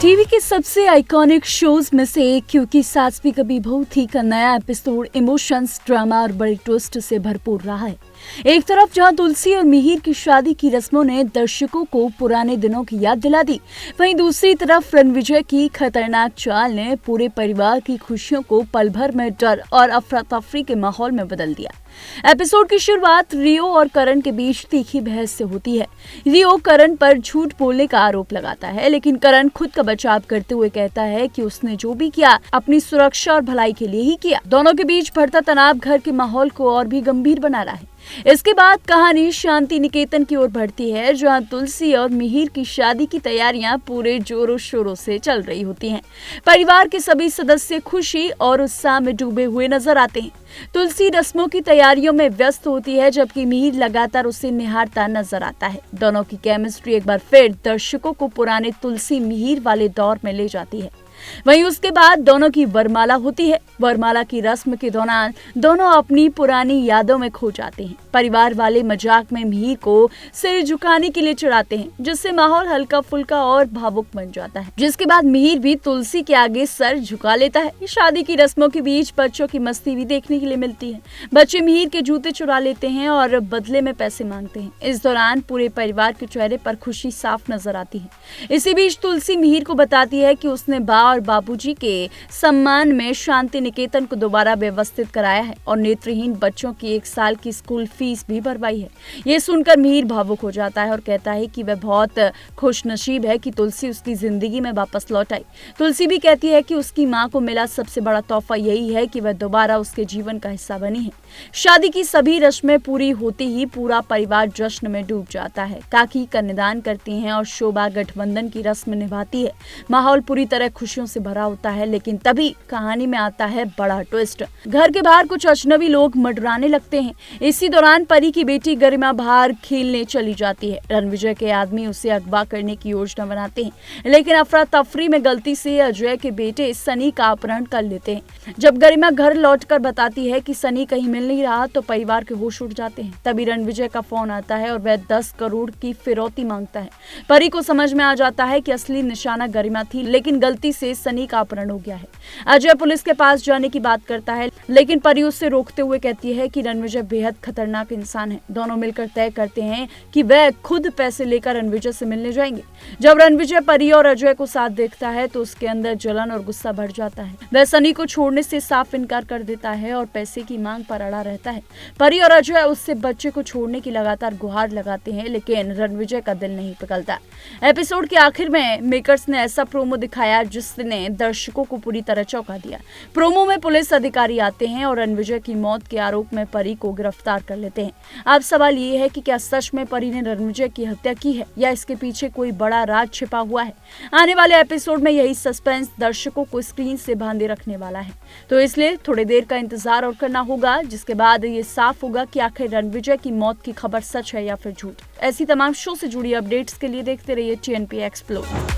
TV के सबसे iconic shows में से एक क्योंकि सास भी कभी बहू थी का नया एपिसोड इमोशंस, ड्रामा और बड़े ट्विस्ट से भरपूर रहा है। एक तरफ जहां तुलसी और मिहिर की शादी की रस्मों ने दर्शकों को पुराने दिनों की याद दिला दी, वहीं दूसरी तरफ रणविजय की खतरनाक चाल ने पूरे परिवार की खुशियों को पल भर में डर और अफरा तफरी के माहौल में बदल दिया। एपिसोड की शुरुआत रियो और करण के बीच तीखी बहस से होती है। रियो करण पर झूठ बोलने का आरोप लगाता है, लेकिन करण खुद का बचाव करते हुए कहता है कि उसने जो भी किया अपनी सुरक्षा और भलाई के लिए ही किया। दोनों के बीच बढ़ता तनाव घर के माहौल को और भी गंभीर बना रहा है। इसके बाद कहानी शांति निकेतन की ओर बढ़ती है, जहां तुलसी और मिहिर की शादी की तैयारियां पूरे जोरों शोरों से चल रही होती हैं। परिवार के सभी सदस्य खुशी और उत्साह में डूबे हुए नजर आते हैं। तुलसी रस्मों की तैयारियों में व्यस्त होती है, जबकि मिहिर लगातार उसे निहारता नजर आता है। दोनों की केमिस्ट्री एक बार फिर दर्शकों को पुराने तुलसी मिहिर वाले दौर में ले जाती है। वहीं उसके बाद दोनों की वरमाला होती है। वरमाला की रस्म के दौरान दोनों अपनी पुरानी यादों में खो जाते हैं। परिवार वाले मजाक में मिहिर को सिर झुकाने के लिए चढ़ाते हैं, जिससे माहौल हल्का फुल्का और भावुक बन जाता है। जिसके बाद मिहिर भी तुलसी के आगे सर झुका लेता है। शादी की रस्मों के बीच बच्चों की मस्ती भी देखने के लिए मिलती है। बच्चे मिहिर के जूते चुरा लेते हैं और बदले में पैसे मांगते हैं। इस दौरान पूरे परिवार के चेहरे पर खुशी साफ नजर आती है। इसी बीच तुलसी मिहिर को बताती है कि उसने और बाबूजी के सम्मान में शांति निकेतन को दोबारा व्यवस्थित कराया है और नेत्रहीन बच्चों की 1 साल की स्कूल फीस भी भरवाई है। ये सुनकर मिहिर भावुक हो जाता है और कहता है कि वह बहुत खुशनसीब है कि तुलसी उसकी जिंदगी में वापस लौट आई। तुलसी भी कहती है कि उसकी माँ को मिला सबसे बड़ा तोहफा यही है कि वह दोबारा उसके जीवन का हिस्सा बनी है। शादी की सभी रस्में पूरी होते ही पूरा परिवार जश्न में डूब जाता है। काकी कन्यादान करती हैं और शोभा गठबंधन की रस्म निभाती है। माहौल पूरी तरह खुशियों से भरा होता है, लेकिन तभी कहानी में आता है बड़ा ट्विस्ट। घर के बाहर कुछ अजनबी लोग मंडराने लगते हैं। इसी दौरान परी की बेटी गरिमा बाहर खेलने चली जाती है। रणविजय के आदमी उसे अगवा करने की योजना बनाते हैं, लेकिन अफरा तफरी में गलती से अजय के बेटे सनी का अपहरण कर लेते हैं। जब गरिमा घर लौटकर बताती है कि सनी कहीं मिल नहीं रहा, तो परिवार के होश उड़ जाते हैं। तभी रणविजय का फोन आता है और वह 10 करोड़ की फिरौती मांगता है। परी को समझ में आ जाता है कि असली निशाना गरिमा थी, लेकिन गलती से सनी का अपहरण हो गया है। अजय पुलिस के पास जाने की बात करता है, लेकिन परी उससे रोकते हुए कहती है कि रणविजय बेहद खतरनाक इंसान है। दोनों मिलकर तय करते हैं कि वह खुद पैसे लेकर रणविजय से मिलने जाएंगे। जब रणविजय परी और अजय को साथ देखता है तो उसके अंदर जलन और गुस्सा बढ़ जाता है। वह सनी को छोड़ने से साफ इनकार कर देता है और पैसे की मांग पर अड़ा रहता है। परी और अजय उससे बच्चे को छोड़ने की लगातार गुहार लगाते हैं, लेकिन रणविजय का दिल नहीं पिघलता। एपिसोड के आखिर में मेकर्स ने ऐसा प्रोमो दिखाया जिसने दर्शकों को पूरी तरह चौंका दिया। प्रोमो में पुलिस अधिकारी आते हैं और रणविजय की मौत के आरोप में परी को गिरफ्तार कर लेते हैं। अब सवाल ये है कि क्या सच में परी ने रणविजय की हत्या की है या इसके पीछे कोई बड़ा राज छिपा हुआ है। आने वाले एपिसोड में यही सस्पेंस दर्शकों को स्क्रीन से बांधे रखने वाला है, तो इसलिए थोड़ी देर का इंतजार और करना होगा, जिसके बाद ये साफ होगा कि आखिर रणविजय की मौत की खबर सच है या फिर झूठ। ऐसी तमाम शो से जुड़ी अपडेट्स के लिए देखते रहिए TNP एक्सप्लोर।